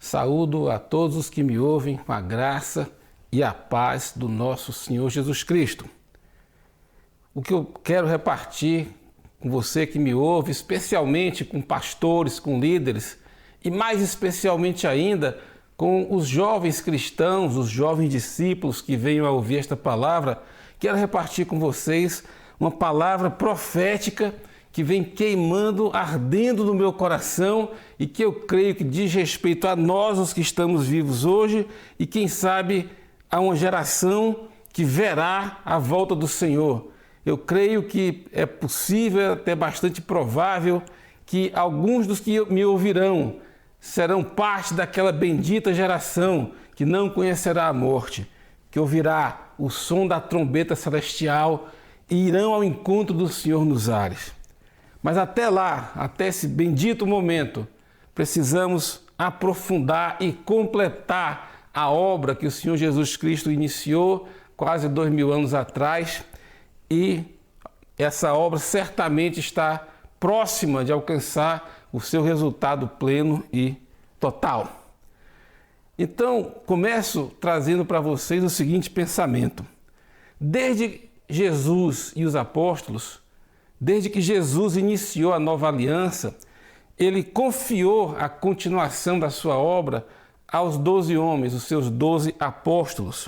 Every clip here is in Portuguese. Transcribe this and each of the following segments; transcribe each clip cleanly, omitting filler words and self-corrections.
Saúdo a todos os que me ouvem com a graça e a paz do nosso Senhor Jesus Cristo. O que eu quero repartir com você que me ouve, especialmente com pastores, com líderes e mais especialmente ainda com os jovens cristãos, os jovens discípulos que venham a ouvir esta palavra, quero repartir com vocês uma palavra profética que vem queimando, ardendo no meu coração e que eu creio que diz respeito a nós, os que estamos vivos hoje, e quem sabe a uma geração que verá a volta do Senhor. Eu creio que é possível, até bastante provável, que alguns dos que me ouvirão serão parte daquela bendita geração que não conhecerá a morte, que ouvirá o som da trombeta celestial e irão ao encontro do Senhor nos ares. Mas até lá, até esse bendito momento, precisamos aprofundar e completar a obra que o Senhor Jesus Cristo iniciou quase 2000 anos atrás, e essa obra certamente está próxima de alcançar o seu resultado pleno e total. Então, começo trazendo para vocês o seguinte pensamento. Desde Jesus e os apóstolos, desde que Jesus iniciou a nova aliança, ele confiou a continuação da sua obra aos 12 homens, os seus 12 apóstolos.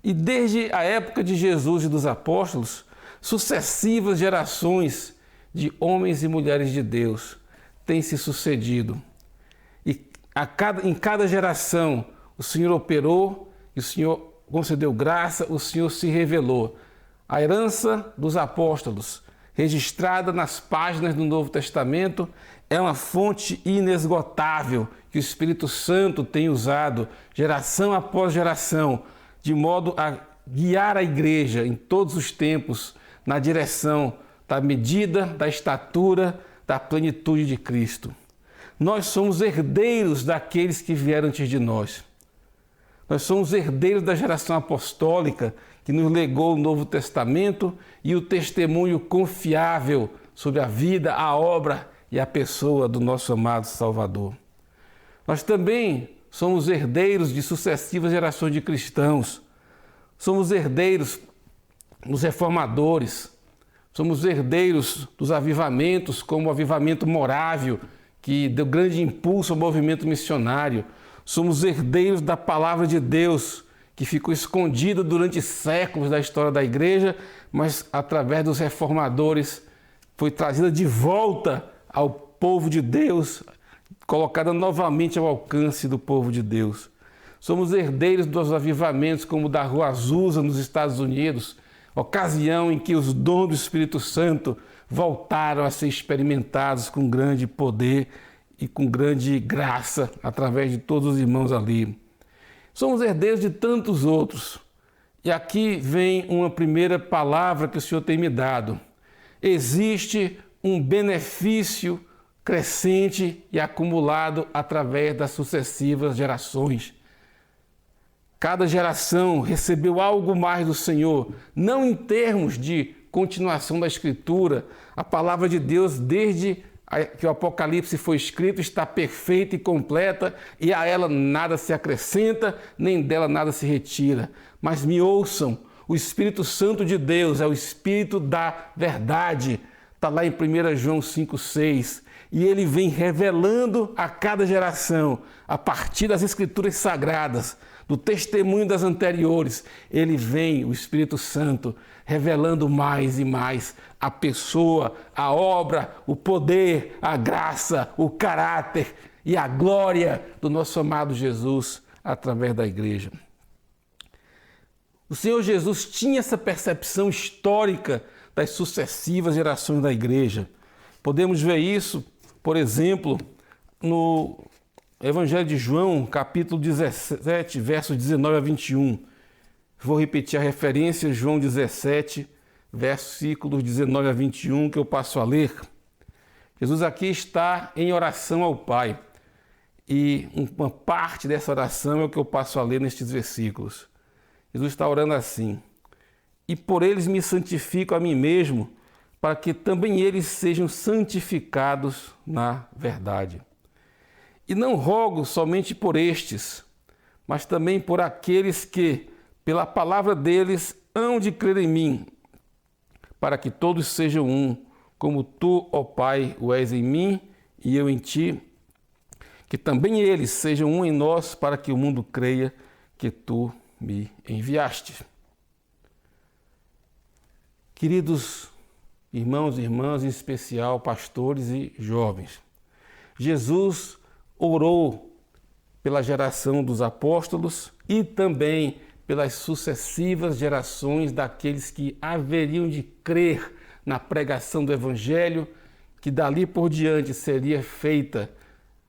E desde a época de Jesus e dos apóstolos, sucessivas gerações de homens e mulheres de Deus têm se sucedido. E em cada geração o Senhor operou, e o Senhor concedeu graça, o Senhor se revelou. A herança dos apóstolos, registrada nas páginas do Novo Testamento, é uma fonte inesgotável que o Espírito Santo tem usado geração após geração, de modo a guiar a igreja em todos os tempos na direção da medida, da estatura, da plenitude de Cristo. Nós somos herdeiros daqueles que vieram antes de nós. Nós somos herdeiros da geração apostólica que nos legou o Novo Testamento e o testemunho confiável sobre a vida, a obra e a pessoa do nosso amado Salvador. Nós também somos herdeiros de sucessivas gerações de cristãos. Somos herdeiros dos reformadores. Somos herdeiros dos avivamentos, como o avivamento morável, que deu grande impulso ao movimento missionário. Somos herdeiros da palavra de Deus, que ficou escondida durante séculos da história da igreja, mas através dos reformadores foi trazida de volta ao povo de Deus, colocada novamente ao alcance do povo de Deus. Somos herdeiros dos avivamentos como o da Rua Azusa nos Estados Unidos, ocasião em que os dons do Espírito Santo voltaram a ser experimentados com grande poder e com grande graça através de todos os irmãos ali. Somos herdeiros de tantos outros. E aqui vem uma primeira palavra que o Senhor tem me dado. Existe um benefício crescente e acumulado através das sucessivas gerações. Cada geração recebeu algo mais do Senhor, não em termos de continuação da Escritura. A palavra de Deus, desde que o Apocalipse foi escrito, está perfeita e completa, e a ela nada se acrescenta, nem dela nada se retira. Mas me ouçam, o Espírito Santo de Deus é o Espírito da verdade. Está lá em 1 João 5,6. E ele vem revelando a cada geração, a partir das Escrituras Sagradas, do testemunho das anteriores, ele vem, o Espírito Santo, revelando mais e mais a pessoa, a obra, o poder, a graça, o caráter e a glória do nosso amado Jesus através da igreja. O Senhor Jesus tinha essa percepção histórica das sucessivas gerações da igreja. Podemos ver isso, por exemplo, no Evangelho de João, capítulo 17, versos 19 a 21. Vou repetir a referência, João 17, versículos 19 a 21, que eu passo a ler. Jesus aqui está em oração ao Pai. E uma parte dessa oração é o que eu passo a ler nestes versículos. Jesus está orando assim: e por eles me santifico a mim mesmo, para que também eles sejam santificados na verdade. E não rogo somente por estes, mas também por aqueles que, pela palavra deles, hão de crer em mim, para que todos sejam um, como tu, ó Pai, o és em mim e eu em ti, que também eles sejam um em nós, para que o mundo creia que tu me enviaste. Queridos irmãos e irmãs, em especial pastores e jovens, Jesus orou pela geração dos apóstolos e também pelas sucessivas gerações daqueles que haveriam de crer na pregação do Evangelho, que dali por diante seria feita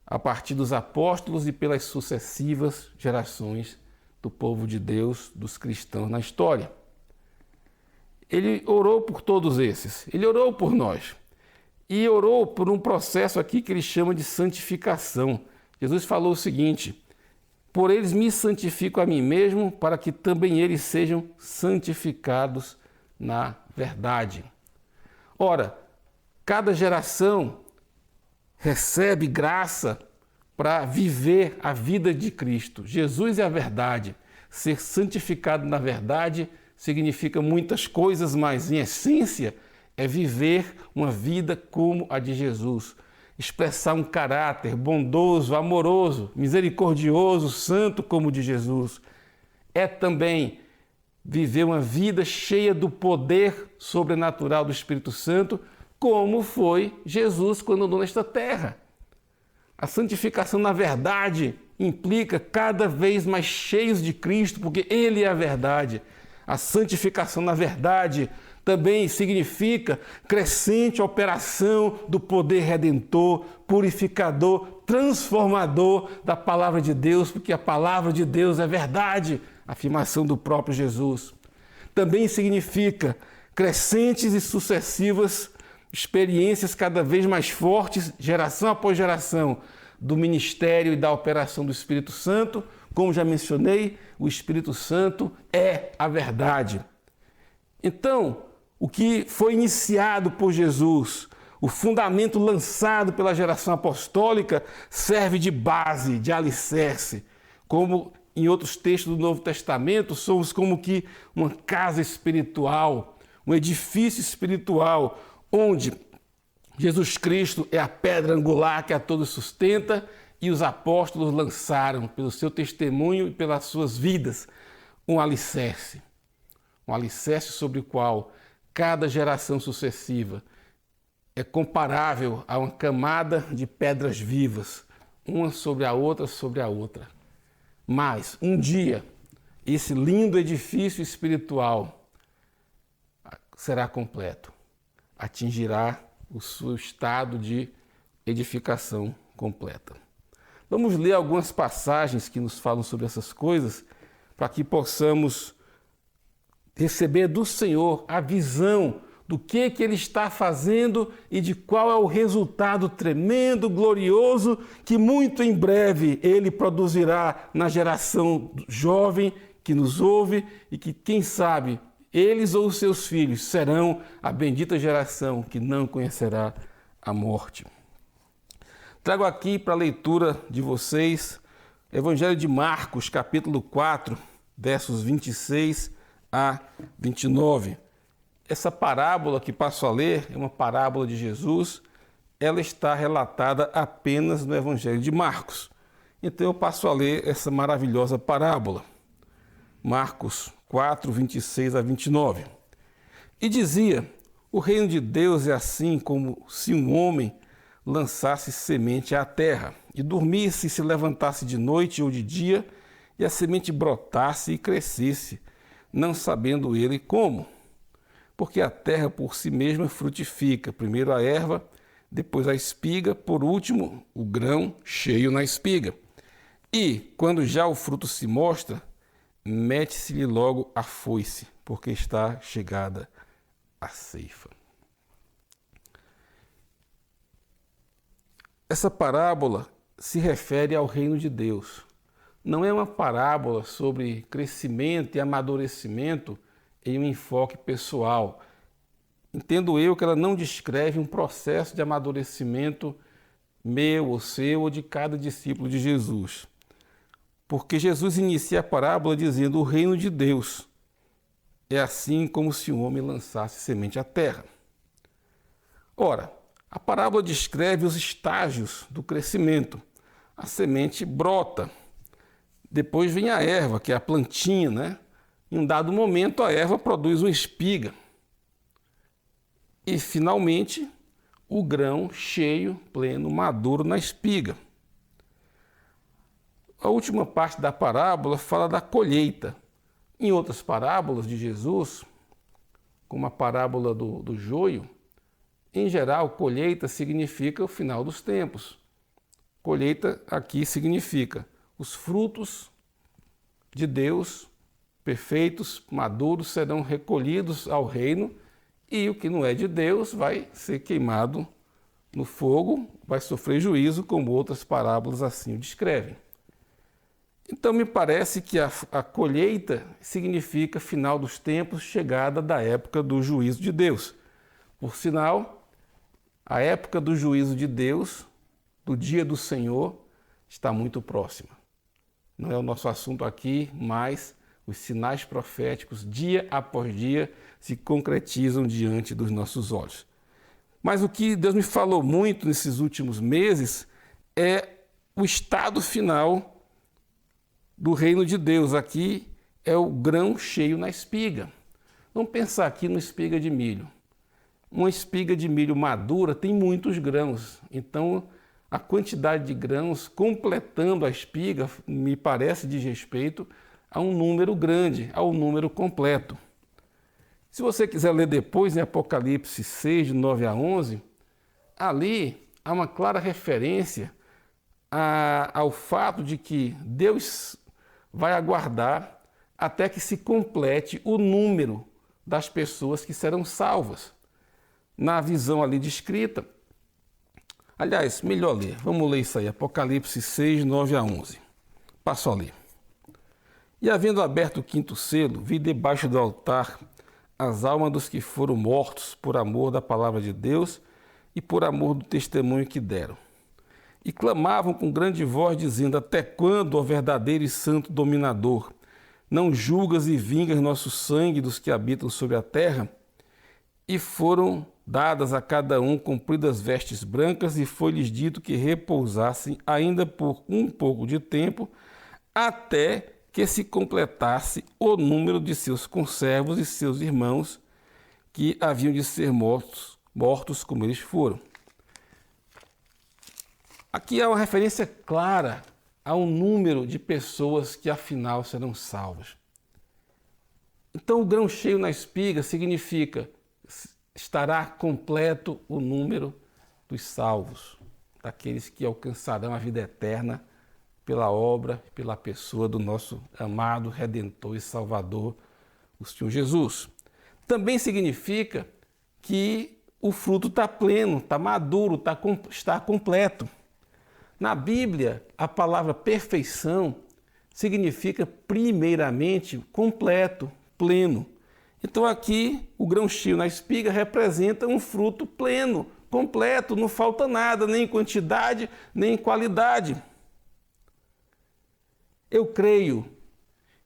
a partir dos apóstolos e pelas sucessivas gerações do povo de Deus, dos cristãos na história. Ele orou por todos esses, ele orou por nós e orou por um processo aqui que ele chama de santificação. Jesus falou o seguinte: por eles me santifico a mim mesmo, para que também eles sejam santificados na verdade. Ora, cada geração recebe graça para viver a vida de Cristo. Jesus é a verdade. Ser santificado na verdade significa muitas coisas, mas em essência é viver uma vida como a de Jesus. Expressar um caráter bondoso, amoroso, misericordioso, santo como o de Jesus. É também viver uma vida cheia do poder sobrenatural do Espírito Santo, como foi Jesus quando andou nesta terra. A santificação na verdade implica cada vez mais cheios de Cristo, porque Ele é a verdade. A santificação na verdade também significa crescente operação do poder redentor, purificador, transformador da palavra de Deus, porque a palavra de Deus é verdade, afirmação do próprio Jesus. Também significa crescentes e sucessivas experiências cada vez mais fortes, geração após geração, do ministério e da operação do Espírito Santo. Como já mencionei, o Espírito Santo é a verdade. Então, o que foi iniciado por Jesus, o fundamento lançado pela geração apostólica, serve de base, de alicerce. Como em outros textos do Novo Testamento, somos como que uma casa espiritual, um edifício espiritual, onde Jesus Cristo é a pedra angular que a todos sustenta, e os apóstolos lançaram, pelo seu testemunho e pelas suas vidas, um alicerce sobre o qual cada geração sucessiva é comparável a uma camada de pedras vivas, uma sobre a outra. Mas, um dia, esse lindo edifício espiritual será completo, atingirá o seu estado de edificação completa. Vamos ler algumas passagens que nos falam sobre essas coisas, para que possamos receber do Senhor a visão do que Ele está fazendo e de qual é o resultado tremendo, glorioso, que muito em breve Ele produzirá na geração jovem que nos ouve e que, quem sabe, eles ou os seus filhos serão a bendita geração que não conhecerá a morte. Trago aqui para a leitura de vocês Evangelho de Marcos, capítulo 4, versos 26 a 29. Essa parábola que passo a ler é uma parábola de Jesus. Ela está relatada apenas no Evangelho de Marcos. Então eu passo a ler essa maravilhosa parábola. Marcos 4, 26 a 29. E dizia: o reino de Deus é assim como se um homem lançasse semente à terra, e dormisse e se levantasse de noite ou de dia, e a semente brotasse e crescesse, não sabendo ele como. Porque a terra por si mesma frutifica, primeiro a erva, depois a espiga, por último o grão cheio na espiga. E, quando já o fruto se mostra, mete-se-lhe logo a foice, porque está chegada a ceifa. Essa parábola se refere ao reino de Deus. Não é uma parábola sobre crescimento e amadurecimento em um enfoque pessoal. Entendo eu que ela não descreve um processo de amadurecimento meu ou seu ou de cada discípulo de Jesus. Porque Jesus inicia a parábola dizendo: o reino de Deus é assim como se um homem lançasse semente à terra. Ora, a parábola descreve os estágios do crescimento. A semente brota, depois vem a erva, que é a plantinha, né? Em um dado momento a erva produz uma espiga. E finalmente o grão cheio, pleno, maduro na espiga. A última parte da parábola fala da colheita. Em outras parábolas de Jesus, como a parábola do joio, em geral, colheita significa o final dos tempos. Colheita aqui significa os frutos de Deus, perfeitos, maduros, serão recolhidos ao reino, e o que não é de Deus vai ser queimado no fogo, vai sofrer juízo, como outras parábolas assim o descrevem. Então me parece que a colheita significa final dos tempos, chegada da época do juízo de Deus. Por sinal, a época do juízo de Deus, do dia do Senhor, está muito próxima. Não é o nosso assunto aqui, mas os sinais proféticos, dia após dia, se concretizam diante dos nossos olhos. Mas o que Deus me falou muito nesses últimos meses é o estado final do reino de Deus. Aqui é o grão cheio na espiga. Vamos pensar aqui numa espiga de milho. Uma espiga de milho madura tem muitos grãos, então a quantidade de grãos completando a espiga me parece diz respeito a um número grande, ao número completo. Se você quiser ler depois em Apocalipse 6, de 9 a 11, ali há uma clara referência ao fato de que Deus vai aguardar até que se complete o número das pessoas que serão salvas. Na visão ali descrita, aliás, melhor ler, vamos ler isso aí, Apocalipse 6, 9 a 11. Passo a ler. E havendo aberto o quinto selo, vi debaixo do altar as almas dos que foram mortos por amor da palavra de Deus e por amor do testemunho que deram. E clamavam com grande voz, dizendo: até quando, ó verdadeiro e santo dominador, não julgas e vingas nosso sangue dos que habitam sobre a terra? E foram dadas a cada um compridas vestes brancas, e foi-lhes dito que repousassem ainda por um pouco de tempo, até que se completasse o número de seus conservos e seus irmãos, que haviam de ser mortos como eles foram. Aqui há uma referência clara a um número de pessoas que afinal serão salvas. Então o grão cheio na espiga significa estará completo o número dos salvos, daqueles que alcançarão a vida eterna pela obra, pela pessoa do nosso amado Redentor e Salvador, o Senhor Jesus. Também significa que o fruto está pleno, está maduro, está completo. Na Bíblia, a palavra perfeição significa primeiramente completo, pleno. Então aqui o grão cheio na espiga representa um fruto pleno, completo, não falta nada, nem em quantidade, nem em qualidade. Eu creio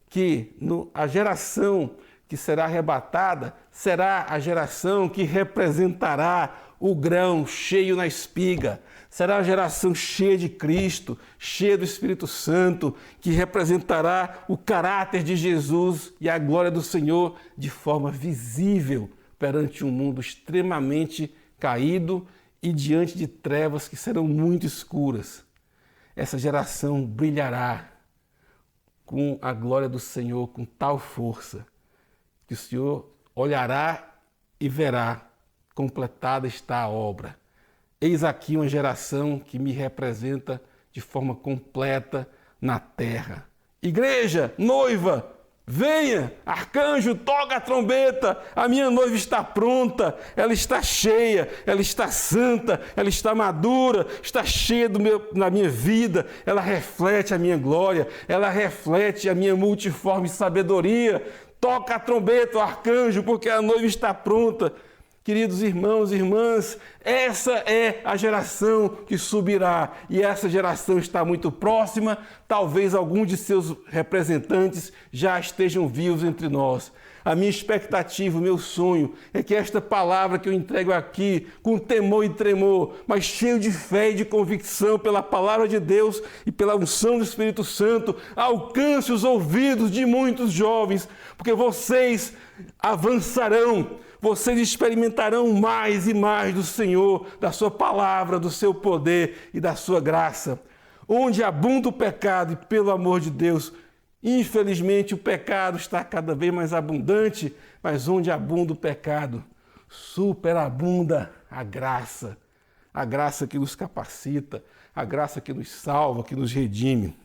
que a geração que será arrebatada será a geração que representará o grão cheio na espiga. Será a geração cheia de Cristo, cheia do Espírito Santo, que representará o caráter de Jesus e a glória do Senhor de forma visível perante um mundo extremamente caído e diante de trevas que serão muito escuras. Essa geração brilhará com a glória do Senhor com tal força que o Senhor olhará e verá: completada está a obra. Eis aqui uma geração que me representa de forma completa na terra. Igreja, noiva, venha, arcanjo, toca a trombeta, a minha noiva está pronta, ela está cheia, ela está santa, ela está madura, está cheia na minha vida, ela reflete a minha glória, ela reflete a minha multiforme sabedoria. Toca a trombeta, o arcanjo, porque a noiva está pronta. Queridos irmãos e irmãs, essa é a geração que subirá e essa geração está muito próxima. Talvez alguns de seus representantes já estejam vivos entre nós. A minha expectativa, o meu sonho é que esta palavra que eu entrego aqui, com temor e tremor, mas cheio de fé e de convicção pela palavra de Deus e pela unção do Espírito Santo, alcance os ouvidos de muitos jovens, porque vocês avançarão, vocês experimentarão mais e mais do Senhor, da sua palavra, do seu poder e da sua graça. Onde abunda o pecado, e pelo amor de Deus, infelizmente o pecado está cada vez mais abundante, mas onde abunda o pecado, superabunda a graça que nos capacita, a graça que nos salva, que nos redime.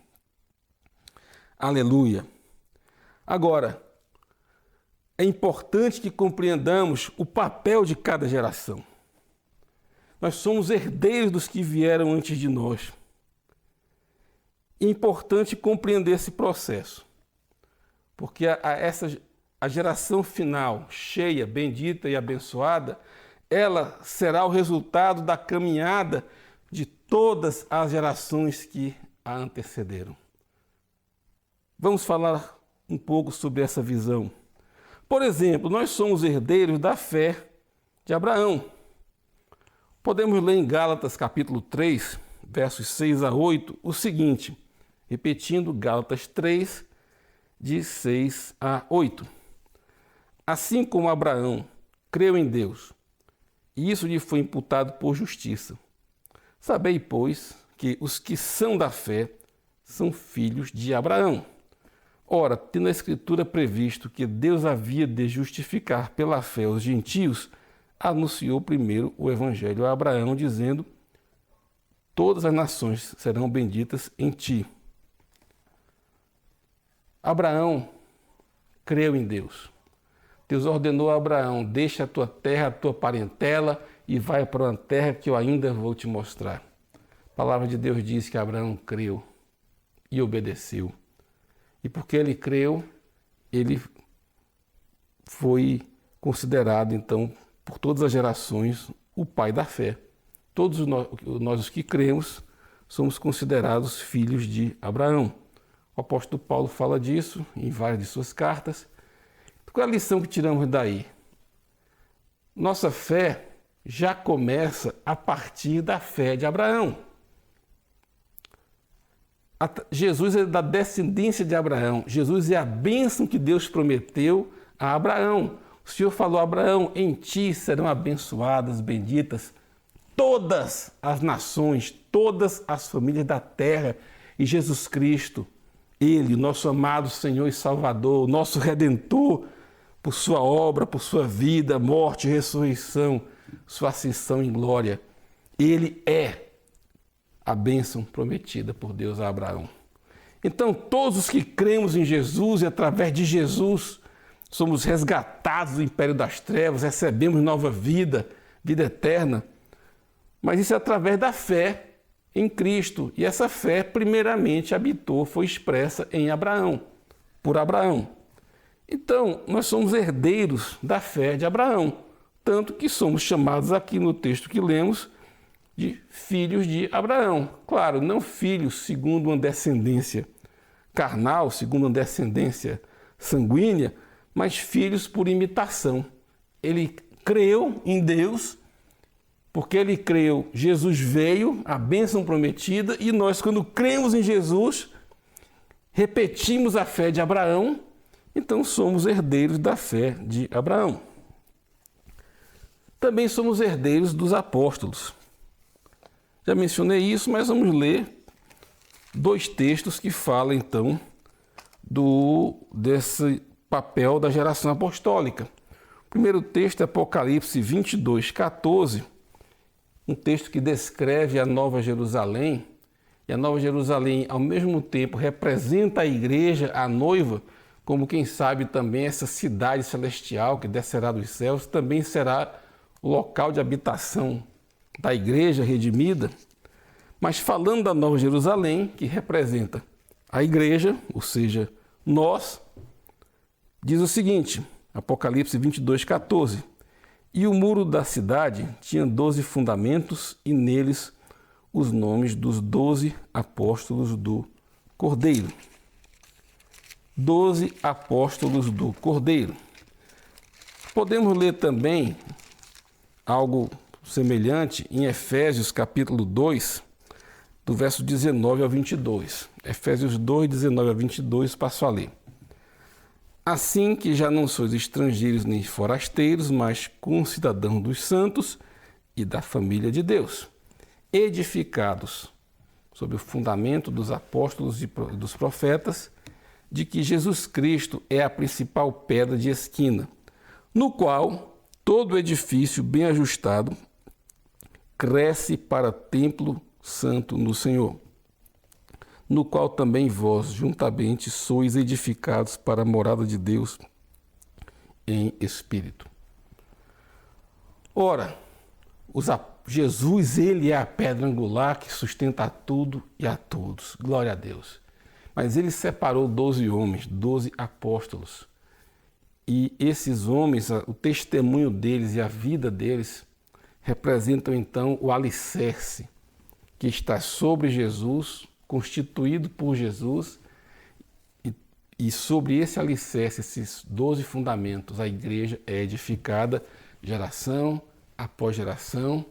Aleluia! Agora, é importante que compreendamos o papel de cada geração. Nós somos herdeiros dos que vieram antes de nós. É importante compreender esse processo, porque a geração final, cheia, bendita e abençoada, ela será o resultado da caminhada de todas as gerações que a antecederam. Vamos falar um pouco sobre essa visão. Por exemplo, nós somos herdeiros da fé de Abraão. Podemos ler em Gálatas capítulo 3, versos 6 a 8, o seguinte, repetindo Gálatas 3, de 6 a 8. Assim como Abraão creu em Deus, e isso lhe foi imputado por justiça. Sabei, pois, que os que são da fé são filhos de Abraão. Ora, tendo a Escritura previsto que Deus havia de justificar pela fé os gentios, anunciou primeiro o Evangelho a Abraão, dizendo: todas as nações serão benditas em ti. Abraão creu em Deus. Deus ordenou a Abraão: deixa a tua terra, a tua parentela e vai para uma terra que eu ainda vou te mostrar. A palavra de Deus diz que Abraão creu e obedeceu. E porque ele creu, ele foi considerado, então, por todas as gerações, o pai da fé. Todos nós os que cremos, somos considerados filhos de Abraão. O apóstolo Paulo fala disso em várias de suas cartas. Qual é a lição que tiramos daí? Nossa fé já começa a partir da fé de Abraão. Jesus é da descendência de Abraão. Jesus é a bênção que Deus prometeu a Abraão. O Senhor falou a Abraão: em ti serão abençoadas, benditas todas as nações, todas as famílias da terra. E Jesus Cristo, Ele, o nosso amado Senhor e Salvador, o nosso Redentor, por sua obra, por sua vida, morte, ressurreição, sua ascensão em glória, Ele é a bênção prometida por Deus a Abraão. Então, todos os que cremos em Jesus e através de Jesus somos resgatados do império das trevas, recebemos nova vida, vida eterna. Mas isso é através da fé em Cristo. E essa fé, primeiramente, foi expressa em Abraão, por Abraão. Então, nós somos herdeiros da fé de Abraão, tanto que somos chamados aqui no texto que lemos de filhos de Abraão. Claro, não filhos segundo uma descendência carnal, segundo uma descendência sanguínea, mas filhos por imitação. Ele creu em Deus, porque ele creu, Jesus veio, a bênção prometida, e nós, quando cremos em Jesus, repetimos a fé de Abraão, então somos herdeiros da fé de Abraão. Também somos herdeiros dos apóstolos. Já mencionei isso, mas vamos ler dois textos que falam, então, desse papel da geração apostólica. O primeiro texto é Apocalipse 22, 14, um texto que descreve a Nova Jerusalém, e a Nova Jerusalém, ao mesmo tempo, representa a igreja, a noiva, como quem sabe também essa cidade celestial que descerá dos céus, também será o local de habitação da igreja redimida. Mas falando da Nova Jerusalém, que representa a igreja, ou seja, nós, diz o seguinte, Apocalipse 22, 14: E o muro da cidade tinha 12 fundamentos e neles os nomes dos 12 apóstolos do Cordeiro. 12 apóstolos do Cordeiro. Podemos ler também algo semelhante em Efésios capítulo 2, do verso 19 ao 22. Efésios 2, 19 ao 22, passo a ler. Assim que já não sois estrangeiros nem forasteiros, mas concidadãos dos santos e da família de Deus, edificados sobre o fundamento dos apóstolos e dos profetas, de que Jesus Cristo é a principal pedra de esquina, no qual todo edifício bem ajustado cresce para templo santo no Senhor, no qual também vós juntamente sois edificados para a morada de Deus em Espírito. Ora, Jesus, ele é a pedra angular que sustenta tudo e a todos. Glória a Deus. Mas ele separou 12 homens, 12 apóstolos. E esses homens, o testemunho deles e a vida deles representam então o alicerce que está sobre Jesus, constituído por Jesus, e sobre esse alicerce, esses 12 fundamentos, a igreja é edificada geração após geração,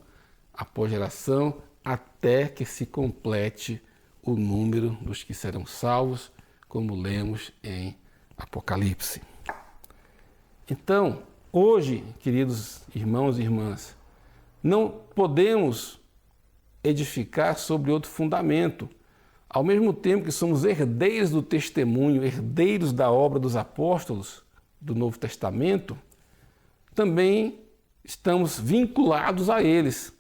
até que se complete o número dos que serão salvos, como lemos em Apocalipse. Então, hoje, queridos irmãos e irmãs, não podemos edificar sobre outro fundamento. Ao mesmo tempo que somos herdeiros do testemunho, herdeiros da obra dos apóstolos do Novo Testamento, também estamos vinculados a eles.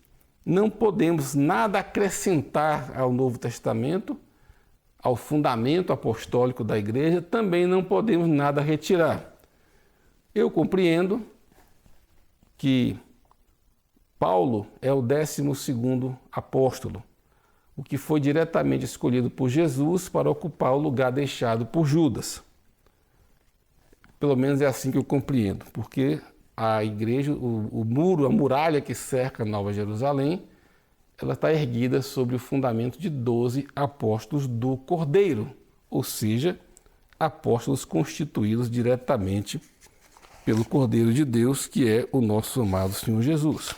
Não podemos nada acrescentar ao Novo Testamento, ao fundamento apostólico da igreja, também não podemos nada retirar. Eu compreendo que Paulo é o 12º apóstolo, o que foi diretamente escolhido por Jesus para ocupar o lugar deixado por Judas. Pelo menos é assim que eu compreendo, porque a igreja, o muro, a muralha que cerca Nova Jerusalém, ela está erguida sobre o fundamento de 12 apóstolos do Cordeiro, ou seja, apóstolos constituídos diretamente pelo Cordeiro de Deus, que é o nosso amado Senhor Jesus.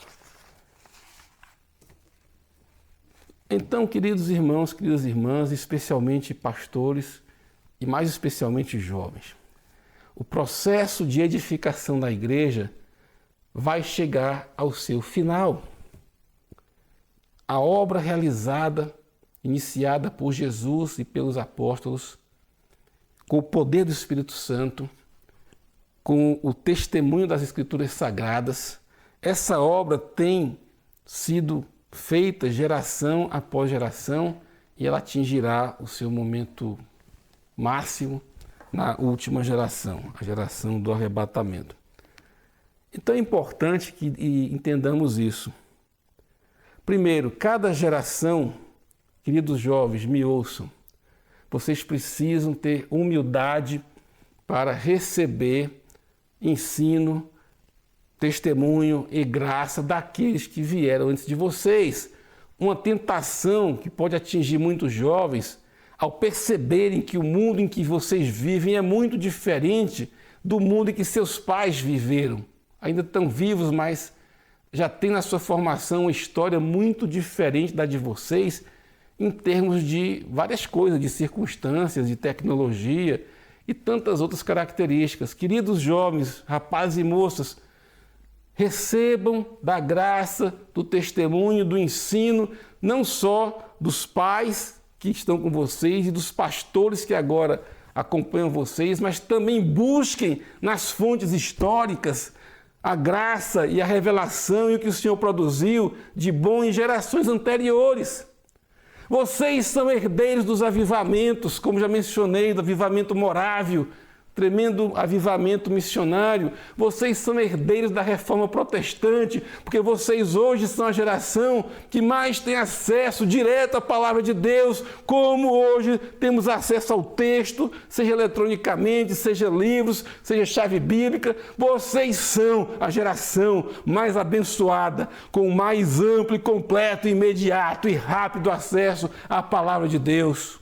Então, queridos irmãos, queridas irmãs, especialmente pastores e mais especialmente jovens, o processo de edificação da igreja vai chegar ao seu final. A obra realizada, iniciada por Jesus e pelos apóstolos, com o poder do Espírito Santo, com o testemunho das Escrituras Sagradas, essa obra tem sido feita geração após geração e ela atingirá o seu momento máximo na última geração, a geração do arrebatamento. Então é importante que entendamos isso. Primeiro, cada geração, queridos jovens, me ouçam, vocês precisam ter humildade para receber ensino, testemunho e graça daqueles que vieram antes de vocês. Uma tentação que pode atingir muitos jovens ao perceberem que o mundo em que vocês vivem é muito diferente do mundo em que seus pais viveram. Ainda estão vivos, mas já têm na sua formação uma história muito diferente da de vocês em termos de várias coisas, de circunstâncias, de tecnologia e tantas outras características. Queridos jovens, rapazes e moças, recebam da graça, do testemunho, do ensino, não só dos pais que estão com vocês e dos pastores que agora acompanham vocês, mas também busquem nas fontes históricas a graça e a revelação e o que o Senhor produziu de bom em gerações anteriores. Vocês são herdeiros dos avivamentos, como já mencionei, do avivamento morável, tremendo avivamento missionário. Vocês são herdeiros da reforma protestante, porque vocês hoje são a geração que mais tem acesso direto à palavra de Deus, como hoje temos acesso ao texto, seja eletronicamente, seja livros, seja chave bíblica. Vocês são a geração mais abençoada, com mais amplo e completo, imediato e rápido acesso à palavra de Deus.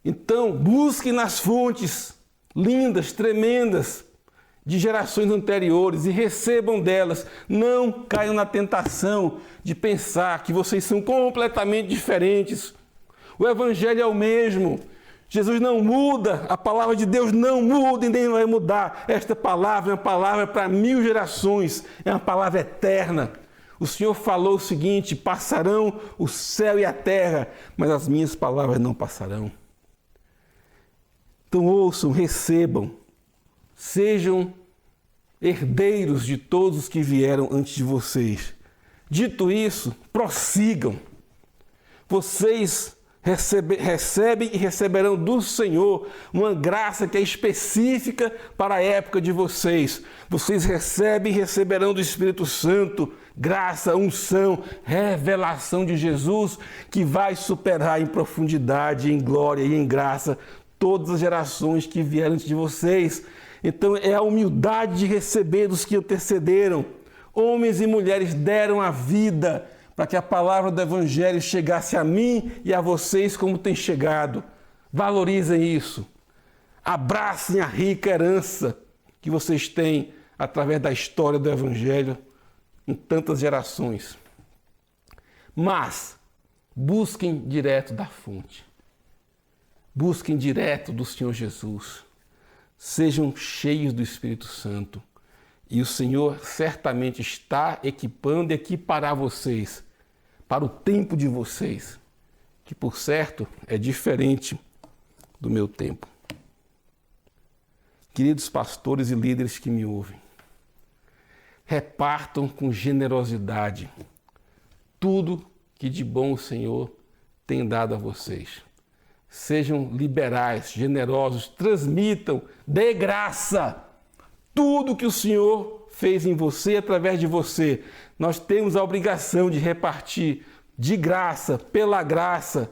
Então, busquem nas fontes lindas, tremendas, de gerações anteriores e recebam delas. Não caiam na tentação de pensar que vocês são completamente diferentes. O Evangelho é o mesmo. Jesus não muda, a palavra de Deus não muda e nem vai mudar. Esta palavra é uma palavra para 1000 gerações, é uma palavra eterna. O Senhor falou o seguinte: passarão o céu e a terra, mas as minhas palavras não passarão. Então ouçam, recebam, sejam herdeiros de todos os que vieram antes de vocês. Dito isso, prossigam. Vocês recebem e receberão do Senhor uma graça que é específica para a época de vocês. Vocês recebem e receberão do Espírito Santo graça, unção, revelação de Jesus, que vai superar em profundidade, em glória e em graça todas as gerações que vieram antes de vocês. Então é a humildade de receber dos que antecederam. Homens e mulheres deram a vida para que a palavra do Evangelho chegasse a mim e a vocês como tem chegado. Valorizem isso. Abracem a rica herança que vocês têm através da história do Evangelho em tantas gerações. Mas busquem direto da fonte. Busquem direto do Senhor Jesus. Sejam cheios do Espírito Santo. E o Senhor certamente está equipando e equipará vocês para o tempo de vocês, que por certo é diferente do meu tempo. Queridos pastores e líderes que me ouvem, repartam com generosidade tudo que de bom o Senhor tem dado a vocês. Sejam liberais, generosos, transmitam de graça tudo que o Senhor fez em você, através de você. Nós temos a obrigação de repartir de graça, pela graça,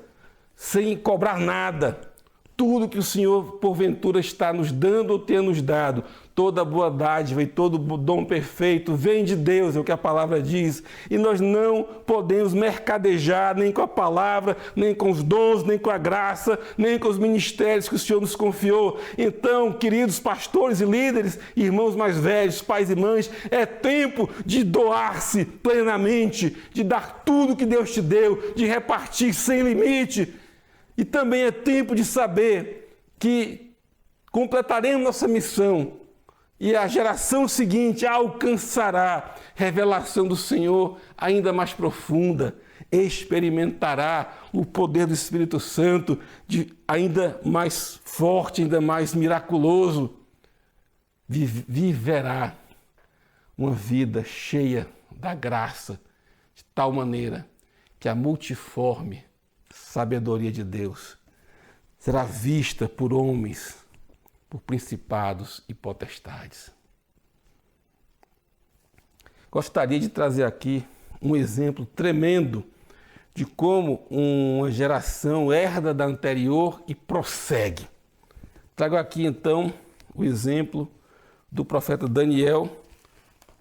sem cobrar nada. Tudo que o Senhor, porventura, está nos dando ou tem nos dado, toda boa dádiva e todo dom perfeito vem de Deus, é o que a palavra diz. E nós não podemos mercadejar nem com a palavra, nem com os dons, nem com a graça, nem com os ministérios que o Senhor nos confiou. Então, queridos pastores e líderes, irmãos mais velhos, pais e mães, é tempo de doar-se plenamente, de dar tudo que Deus te deu, de repartir sem limite. E também é tempo de saber que completaremos nossa missão e a geração seguinte alcançará revelação do Senhor ainda mais profunda, experimentará o poder do Espírito Santo ainda mais forte, ainda mais miraculoso, viverá uma vida cheia da graça, de tal maneira que a multiforme sabedoria de Deus será vista por homens, por principados e potestades. Gostaria de trazer aqui um exemplo tremendo de como uma geração herda da anterior e prossegue. Trago aqui então o exemplo do profeta Daniel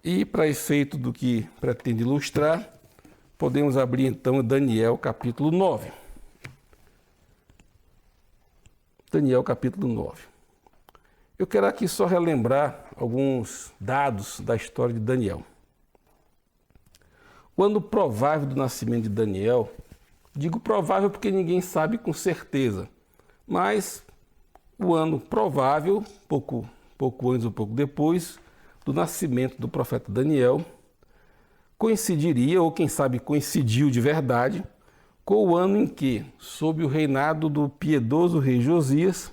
e, para efeito do que pretende ilustrar, podemos abrir então Daniel capítulo 9. Daniel capítulo 9. Eu quero aqui só relembrar alguns dados da história de Daniel. O ano provável do nascimento de Daniel, digo provável porque ninguém sabe com certeza, mas o ano provável, pouco antes ou pouco depois do nascimento do profeta Daniel, coincidiria, ou quem sabe coincidiu de verdade, com o ano em que, sob o reinado do piedoso rei Josias,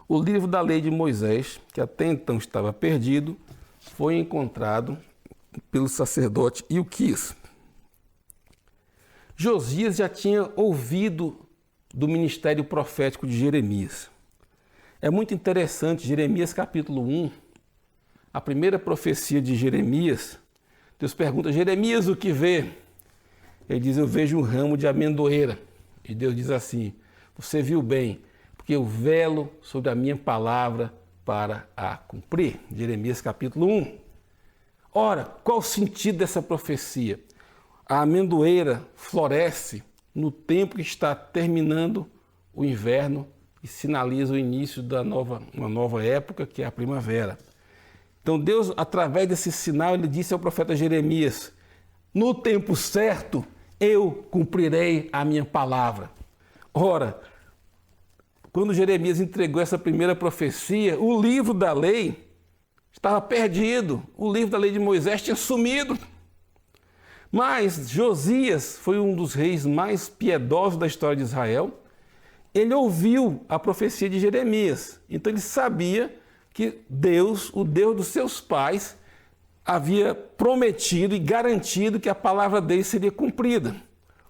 o livro da lei de Moisés, que até então estava perdido, foi encontrado pelo sacerdote Ilquias. Josias já tinha ouvido do ministério profético de Jeremias. É muito interessante, Jeremias capítulo 1, a primeira profecia de Jeremias, Deus pergunta, Jeremias, o que vê? Ele diz, eu vejo um ramo de amendoeira. E Deus diz assim, você viu bem, porque eu velo sobre a minha palavra para a cumprir. Jeremias capítulo 1. Ora, qual o sentido dessa profecia? A amendoeira floresce no tempo que está terminando o inverno e sinaliza o início da uma nova época, que é a primavera. Então Deus, através desse sinal, ele disse ao profeta Jeremias, no tempo certo eu cumprirei a minha palavra. Ora, quando Jeremias entregou essa primeira profecia, o livro da lei estava perdido, o livro da lei de Moisés tinha sumido. Mas Josias foi um dos reis mais piedosos da história de Israel. Ele ouviu a profecia de Jeremias, então ele sabia que Deus, o Deus dos seus pais, havia prometido e garantido que a palavra dele seria cumprida.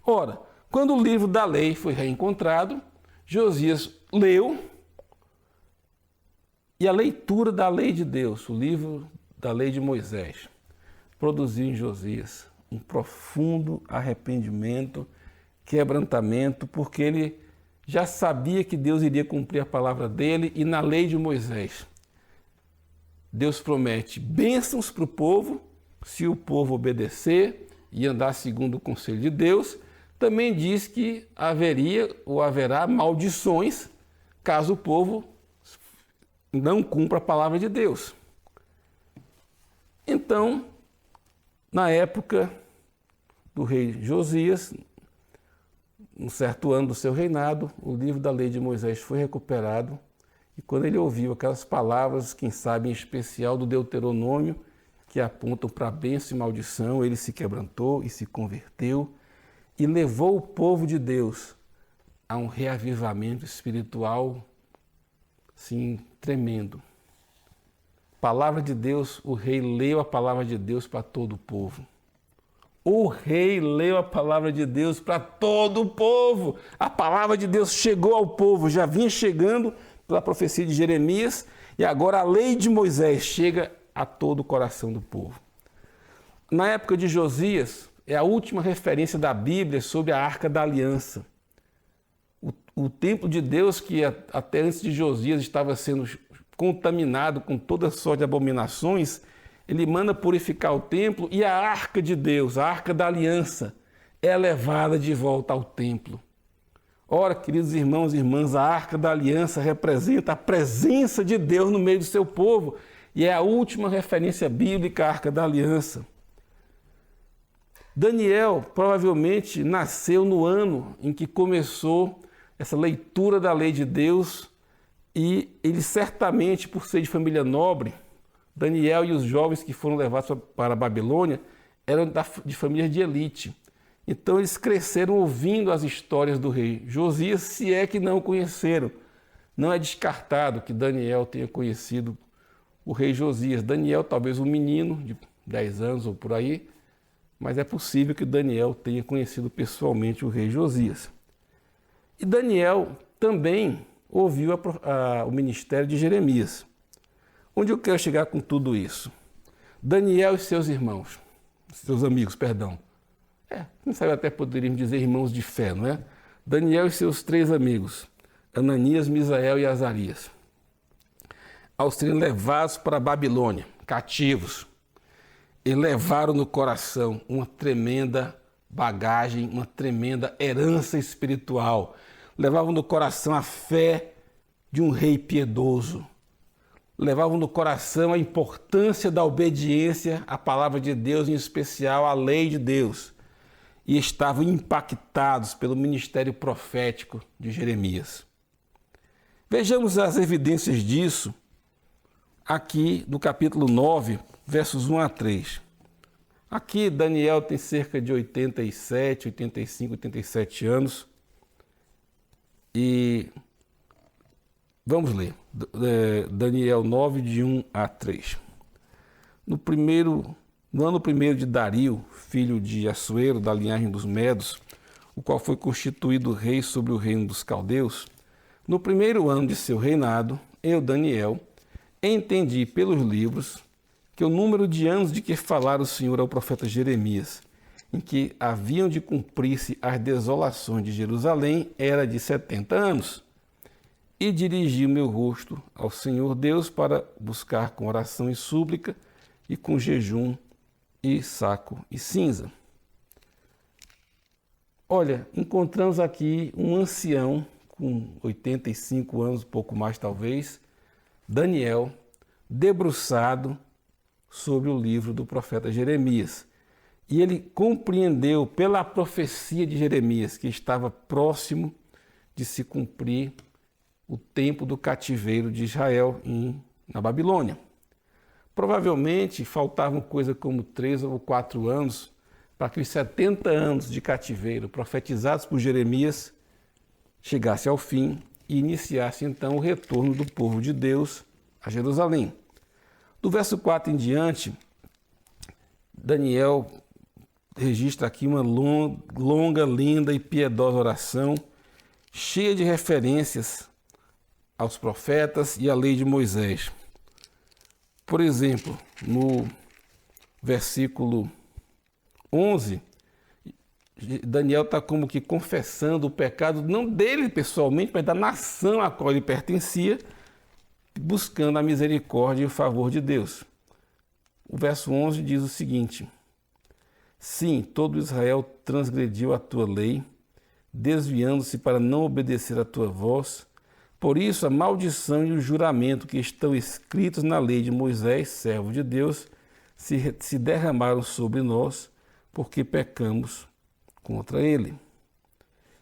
Ora, quando o livro da lei foi reencontrado, Josias leu e a leitura da lei de Deus, o livro da lei de Moisés, produziu em Josias um profundo arrependimento, quebrantamento, porque ele já sabia que Deus iria cumprir a palavra dele e na lei de Moisés Deus promete bênçãos para o povo, se o povo obedecer e andar segundo o conselho de Deus. Também diz que haveria ou haverá maldições caso o povo não cumpra a palavra de Deus. Então, na época do rei Josias, um certo ano do seu reinado, o livro da lei de Moisés foi recuperado. E quando ele ouviu aquelas palavras, quem sabe em especial do Deuteronômio, que apontam para bênção e maldição, ele se quebrantou e se converteu e levou o povo de Deus a um reavivamento espiritual, sim, tremendo. Palavra de Deus, o rei leu a palavra de Deus para todo o povo. O rei leu a palavra de Deus para todo o povo. A palavra de Deus chegou ao povo, já vinha chegando pela profecia de Jeremias, e agora a lei de Moisés chega a todo o coração do povo. Na época de Josias, é a última referência da Bíblia sobre a Arca da Aliança. O templo de Deus, que até antes de Josias estava sendo contaminado com toda sorte de abominações, ele manda purificar o templo e a Arca de Deus, a Arca da Aliança, é levada de volta ao templo. Ora, queridos irmãos e irmãs, a Arca da Aliança representa a presença de Deus no meio do seu povo e é a última referência bíblica à Arca da Aliança. Daniel provavelmente nasceu no ano em que começou essa leitura da lei de Deus e ele certamente, por ser de família nobre, Daniel e os jovens que foram levados para a Babilônia eram de famílias de elite. Então eles cresceram ouvindo as histórias do rei Josias, se é que não o conheceram. Não é descartado que Daniel tenha conhecido o rei Josias. Daniel, talvez um menino de 10 anos ou por aí, mas é possível que Daniel tenha conhecido pessoalmente o rei Josias. E Daniel também ouviu o ministério de Jeremias. Onde eu quero chegar com tudo isso? Daniel e seus irmãos, seus amigos, perdão. Quem sabe até poderíamos dizer irmãos de fé, não é? Daniel e seus 3 amigos, Ananias, Misael e Azarias, ao serem levados para a Babilônia, cativos, eles levaram no coração uma tremenda bagagem, uma tremenda herança espiritual. Levavam no coração a fé de um rei piedoso. Levavam no coração a importância da obediência à palavra de Deus, em especial à lei de Deus. E estavam impactados pelo ministério profético de Jeremias. Vejamos as evidências disso aqui no capítulo 9, versos 1 a 3. Aqui Daniel tem cerca de 87, 85, 87 anos. E vamos ler. Daniel 9, de 1 a 3. No ano primeiro de Dario, filho de Assuero, da linhagem dos Medos, o qual foi constituído rei sobre o reino dos caldeus, no primeiro ano de seu reinado, eu, Daniel, entendi pelos livros que o número de anos de que falara o Senhor ao profeta Jeremias, em que haviam de cumprir-se as desolações de Jerusalém, era de 70 anos. E dirigi o meu rosto ao Senhor Deus para buscar com oração e súplica e com jejum e saco e cinza. Olha, encontramos aqui um ancião com 85 anos, pouco mais talvez, Daniel, debruçado sobre o livro do profeta Jeremias. E ele compreendeu pela profecia de Jeremias que estava próximo de se cumprir o tempo do cativeiro de Israel na Babilônia. Provavelmente faltavam coisa como 3 ou 4 anos para que os 70 anos de cativeiro profetizados por Jeremias chegasse ao fim e iniciasse então o retorno do povo de Deus a Jerusalém. Do verso 4 em diante, Daniel registra aqui uma longa, linda e piedosa oração, cheia de referências aos profetas e à lei de Moisés. Por exemplo, no versículo 11, Daniel está como que confessando o pecado, não dele pessoalmente, mas da nação a qual ele pertencia, buscando a misericórdia e o favor de Deus. O verso 11 diz o seguinte: sim, todo Israel transgrediu a tua lei, desviando-se para não obedecer a tua voz. Por isso, a maldição e o juramento que estão escritos na lei de Moisés, servo de Deus, se derramaram sobre nós, porque pecamos contra ele.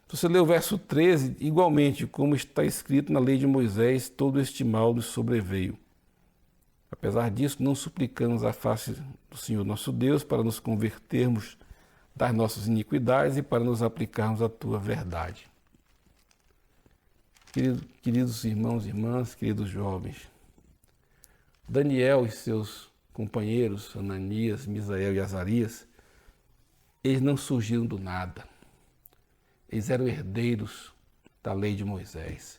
Se você ler o verso 13, igualmente, como está escrito na lei de Moisés, todo este mal nos sobreveio. Apesar disso, não suplicamos a face do Senhor nosso Deus para nos convertermos das nossas iniquidades e para nos aplicarmos à tua verdade. Queridos irmãos e irmãs, queridos jovens, Daniel e seus companheiros, Ananias, Misael e Azarias, eles não surgiram do nada. Eles eram herdeiros da lei de Moisés.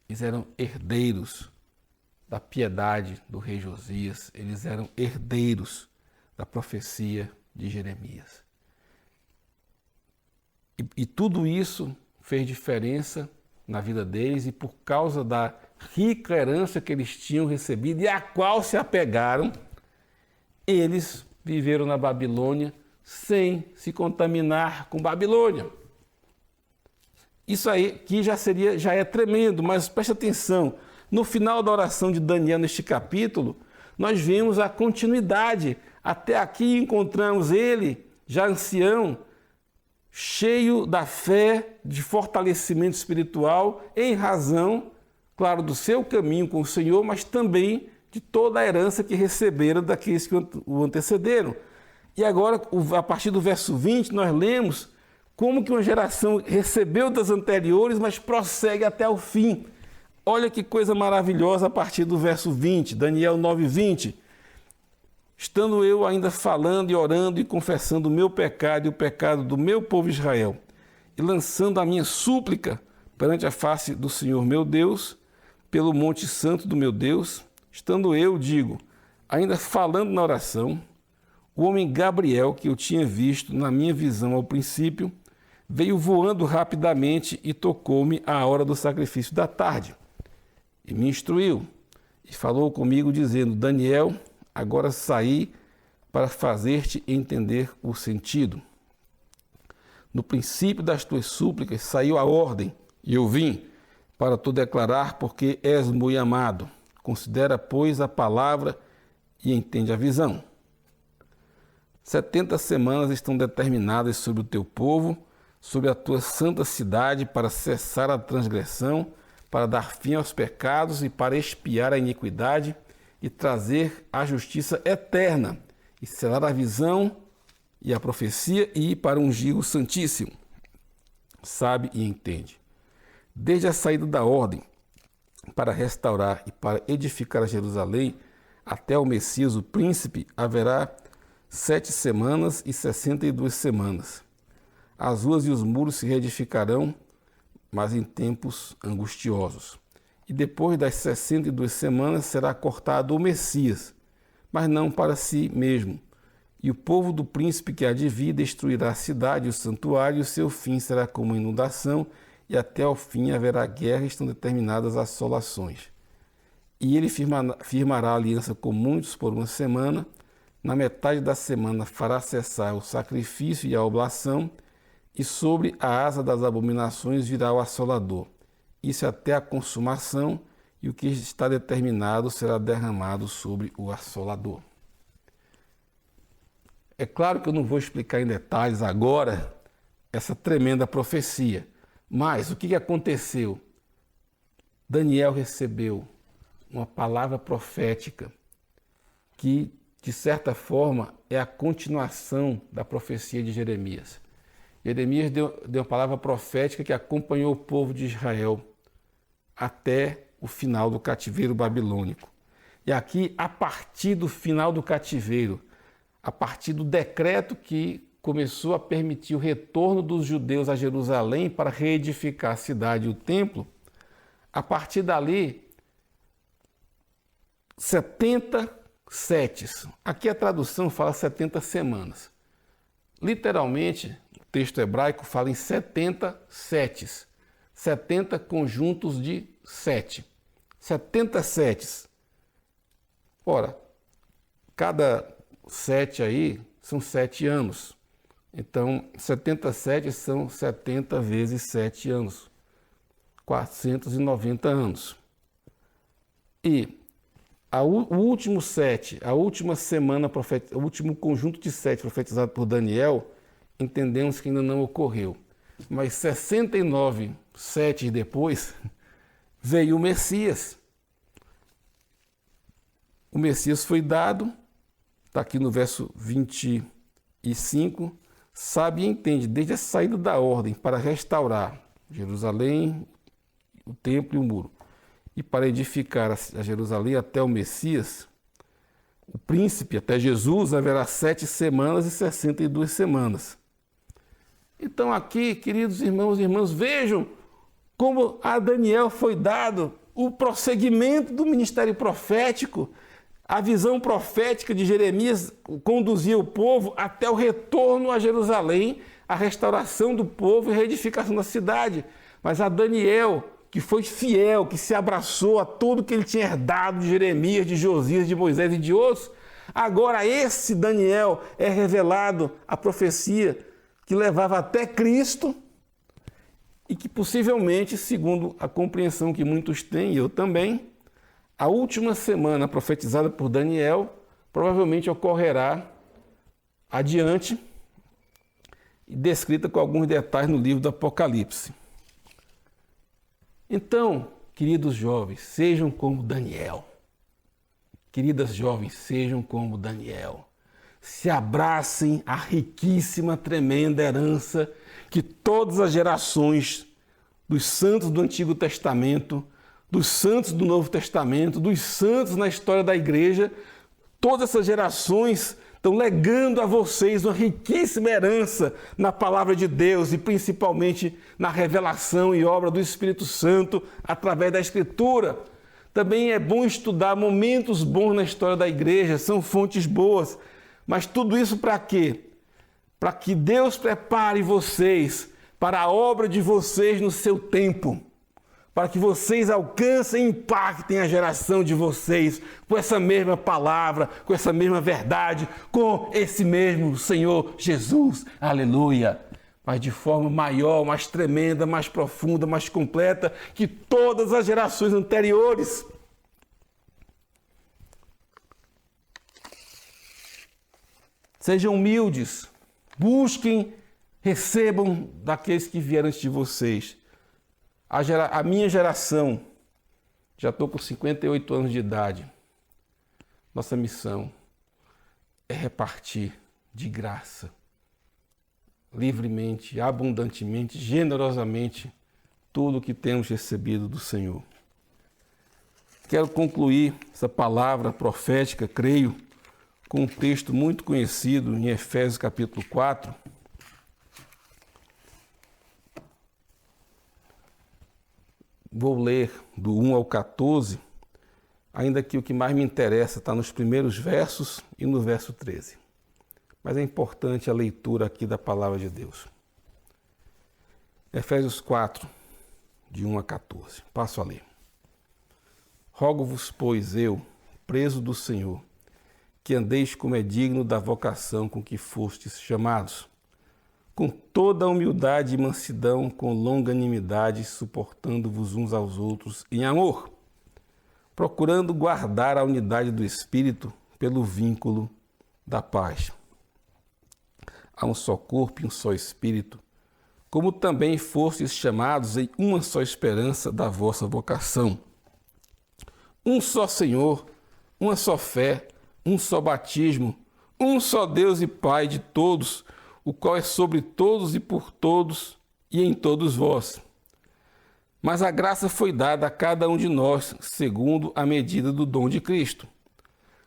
Eles eram herdeiros da piedade do rei Josias. Eles eram herdeiros da profecia de Jeremias. E tudo isso fez diferença na vida deles, e por causa da rica herança que eles tinham recebido e a qual se apegaram, eles viveram na Babilônia sem se contaminar com Babilônia. Isso aí que já é tremendo, mas preste atenção, no final da oração de Daniel neste capítulo, nós vemos a continuidade. Até aqui encontramos ele, já ancião, cheio da fé, de fortalecimento espiritual, em razão, claro, do seu caminho com o Senhor, mas também de toda a herança que receberam daqueles que o antecederam. E agora, a partir do verso 20, nós lemos como que uma geração recebeu das anteriores, mas prossegue até o fim. Olha que coisa maravilhosa a partir do verso 20, Daniel 9:20. Estando eu ainda falando e orando e confessando o meu pecado e o pecado do meu povo Israel, e lançando a minha súplica perante a face do Senhor meu Deus, pelo monte santo do meu Deus, estando eu, digo, ainda falando na oração, o homem Gabriel, que eu tinha visto na minha visão ao princípio, veio voando rapidamente e tocou-me à hora do sacrifício da tarde, e me instruiu, e falou comigo, dizendo, Daniel, agora saí para fazer-te entender o sentido. No princípio das tuas súplicas saiu a ordem, e eu vim para te declarar, porque és muito amado. Considera, pois, a palavra e entende a visão. 70 semanas estão determinadas sobre o teu povo, sobre a tua santa cidade, para cessar a transgressão, para dar fim aos pecados e para expiar a iniquidade, e trazer a justiça eterna, e selar a visão e a profecia, e ir para ungir o Santíssimo. Sabe e entende. Desde a saída da ordem, para restaurar e para edificar a Jerusalém, até o Messias, o príncipe, haverá 7 semanas e 62 semanas. as ruas e os muros se reedificarão, mas em tempos angustiosos. E depois das 62 semanas será cortado o Messias, mas não para si mesmo. E o povo do príncipe que há de vir destruirá a cidade e o santuário, e o seu fim será como inundação, e até ao fim haverá guerra e estão determinadas assolações. E ele firmará aliança com muitos por uma semana. Na metade da semana fará cessar o sacrifício e a oblação, e sobre a asa das abominações virá o assolador. Isso até a consumação, e o que está determinado será derramado sobre o assolador. É claro que eu não vou explicar em detalhes agora essa tremenda profecia, mas o que aconteceu? Daniel recebeu uma palavra profética que, de certa forma, é a continuação da profecia de Jeremias. Jeremias deu uma palavra profética que acompanhou o povo de Israel até o final do cativeiro babilônico. E aqui, a partir do final do cativeiro, a partir do decreto que começou a permitir o retorno dos judeus a Jerusalém para reedificar a cidade e o templo, a partir dali, 70 setes. Aqui a tradução fala 70 semanas. Literalmente, o texto hebraico fala em 70 setes. 70 conjuntos de 7. 70 setes. Ora, cada 7 aí são 7 anos. Então, 70 setes são 70 vezes 7 anos. 490 anos. E o último sete, a última semana, o último conjunto de 7 profetizado por Daniel, entendemos que ainda não ocorreu. Mas 69 setes depois, veio o Messias. O Messias foi dado, está aqui no verso 25, sabe e entende, desde a saída da ordem para restaurar Jerusalém, o templo e o muro, e para edificar a Jerusalém até o Messias, o príncipe, até Jesus, haverá 7 semanas e 62 semanas. Então aqui, queridos irmãos e irmãs, vejam como a Daniel foi dado o prosseguimento do ministério profético. A visão profética de Jeremias conduzia o povo até o retorno a Jerusalém, a restauração do povo e a reedificação da cidade. Mas a Daniel, que foi fiel, que se abraçou a tudo que ele tinha herdado de Jeremias, de Josias, de Moisés e de outros, agora esse Daniel é revelado a profecia que levava até Cristo e que possivelmente, segundo a compreensão que muitos têm, e eu também, a última semana profetizada por Daniel provavelmente ocorrerá adiante e descrita com alguns detalhes no livro do Apocalipse. Então, queridos jovens, sejam como Daniel. Queridas jovens, sejam como Daniel. Se abracem à riquíssima, tremenda herança que todas as gerações dos santos do Antigo Testamento, dos santos do Novo Testamento, dos santos na história da igreja, todas essas gerações estão legando a vocês uma riquíssima herança na palavra de Deus e principalmente na revelação e obra do Espírito Santo através da Escritura. Também é bom estudar momentos bons na história da igreja, são fontes boas, mas tudo isso para quê? Para que Deus prepare vocês para a obra de vocês no seu tempo, para que vocês alcancem e impactem a geração de vocês com essa mesma palavra, com essa mesma verdade, com esse mesmo Senhor Jesus. Aleluia! Mas de forma maior, mais tremenda, mais profunda, mais completa que todas as gerações anteriores. Sejam humildes, busquem, recebam daqueles que vieram antes de vocês. A minha geração, já estou com 58 anos de idade, nossa missão é repartir de graça, livremente, abundantemente, generosamente, tudo o que temos recebido do Senhor. Quero concluir essa palavra profética, creio, com um texto muito conhecido em Efésios capítulo 4, Vou ler do 1 ao 14, ainda que o que mais me interessa está nos primeiros versos e no verso 13. Mas é importante a leitura aqui da palavra de Deus. Efésios 4, de 1 a 14. Passo a ler. Rogo-vos, pois, eu, preso do Senhor, que andeis como é digno da vocação com que fostes chamados, com toda a humildade e mansidão, com longanimidade, suportando-vos uns aos outros em amor, procurando guardar a unidade do Espírito pelo vínculo da paz. Há um só corpo e um só Espírito, como também fostes chamados em uma só esperança da vossa vocação. Um só Senhor, uma só fé, um só batismo, um só Deus e Pai de todos, o qual é sobre todos e por todos e em todos vós. Mas a graça foi dada a cada um de nós, segundo a medida do dom de Cristo.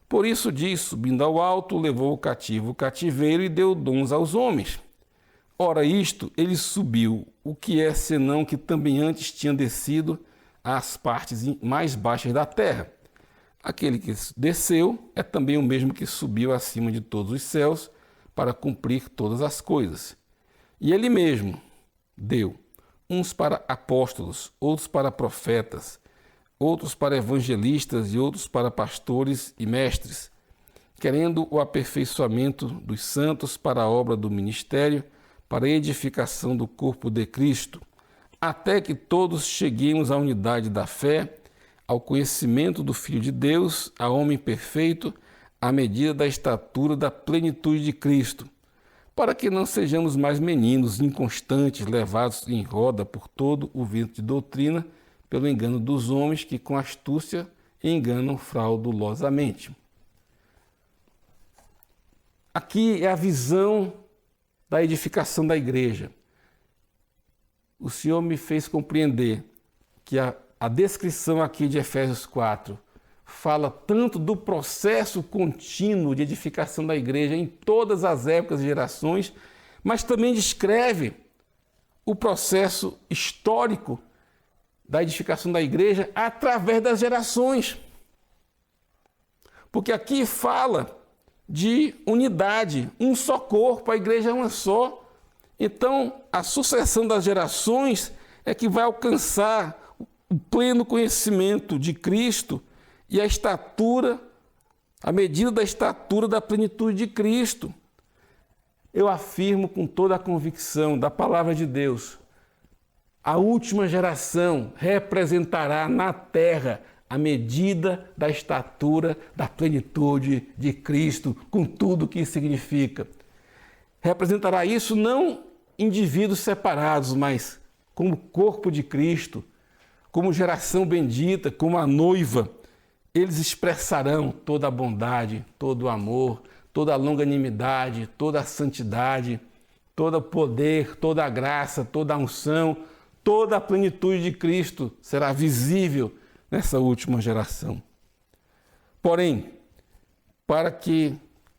Por isso diz, subindo ao alto, levou o cativo o cativeiro e deu dons aos homens. Ora isto, ele subiu, o que é senão que também antes tinha descido às partes mais baixas da terra. Aquele que desceu é também o mesmo que subiu acima de todos os céus para cumprir todas as coisas. E ele mesmo deu uns para apóstolos, outros para profetas, outros para evangelistas e outros para pastores e mestres, querendo o aperfeiçoamento dos santos para a obra do ministério, para a edificação do corpo de Cristo, até que todos cheguemos à unidade da fé, ao conhecimento do Filho de Deus, a homem perfeito, à medida da estatura da plenitude de Cristo, para que não sejamos mais meninos inconstantes, levados em roda por todo o vento de doutrina, pelo engano dos homens que com astúcia enganam fraudulosamente. Aqui é a visão da edificação da igreja. O Senhor me fez compreender que a descrição aqui de Efésios 4 fala tanto do processo contínuo de edificação da igreja em todas as épocas e gerações, mas também descreve o processo histórico da edificação da igreja através das gerações. Porque aqui fala de unidade, um só corpo, a igreja é uma só. Então, a sucessão das gerações é que vai alcançar o pleno conhecimento de Cristo e a estatura, a medida da estatura da plenitude de Cristo. Eu afirmo com toda a convicção da palavra de Deus, a última geração representará na terra a medida da estatura da plenitude de Cristo, com tudo o que isso significa. Representará isso não indivíduos separados, mas como corpo de Cristo, como geração bendita, como a noiva. Eles expressarão toda a bondade, todo o amor, toda a longanimidade, toda a santidade, todo o poder, toda a graça, toda a unção, toda a plenitude de Cristo será visível nessa última geração. Porém, para que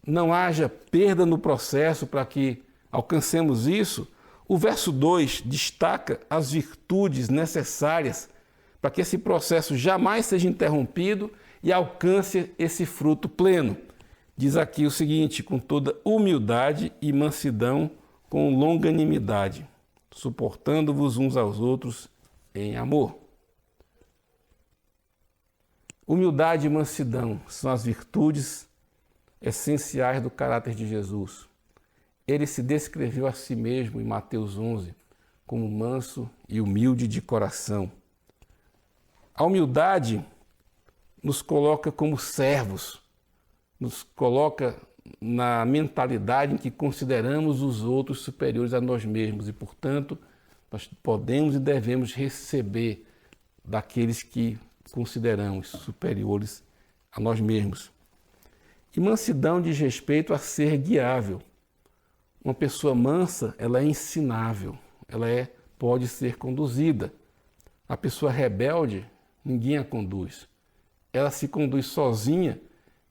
não haja perda no processo, para que alcancemos isso, o verso 2 destaca as virtudes necessárias para que esse processo jamais seja interrompido e alcance esse fruto pleno. Diz aqui o seguinte: com toda humildade e mansidão, com longanimidade, suportando-vos uns aos outros em amor. Humildade e mansidão são as virtudes essenciais do caráter de Jesus. Ele se descreveu a si mesmo em Mateus 11 como manso e humilde de coração. A humildade nos coloca como servos, nos coloca na mentalidade em que consideramos os outros superiores a nós mesmos e, portanto, nós podemos e devemos receber daqueles que consideramos superiores a nós mesmos. E mansidão diz respeito a ser guiável. Uma pessoa mansa, ela é ensinável, pode ser conduzida. A pessoa rebelde, ninguém a conduz. Ela se conduz sozinha,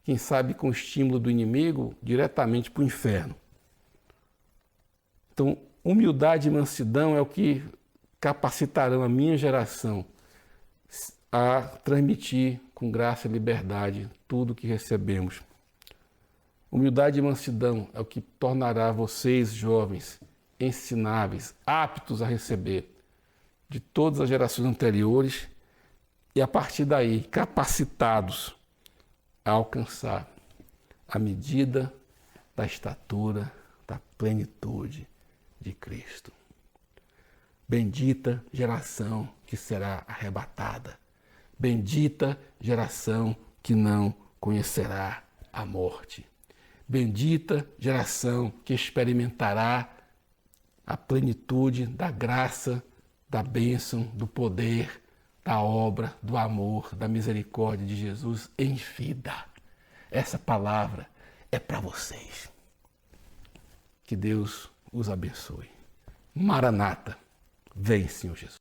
quem sabe com o estímulo do inimigo, diretamente para o inferno. Então, humildade e mansidão é o que capacitarão a minha geração a transmitir com graça e liberdade tudo que recebemos. Humildade e mansidão é o que tornará vocês, jovens, ensináveis, aptos a receber de todas as gerações anteriores e, a partir daí, capacitados a alcançar a medida da estatura da plenitude de Cristo. Bendita geração que será arrebatada. Bendita geração que não conhecerá a morte. Bendita geração que experimentará a plenitude da graça, da bênção, do poder, da obra, do amor, da misericórdia de Jesus em vida. Essa palavra é para vocês. Que Deus os abençoe. Maranata, vem, Senhor Jesus.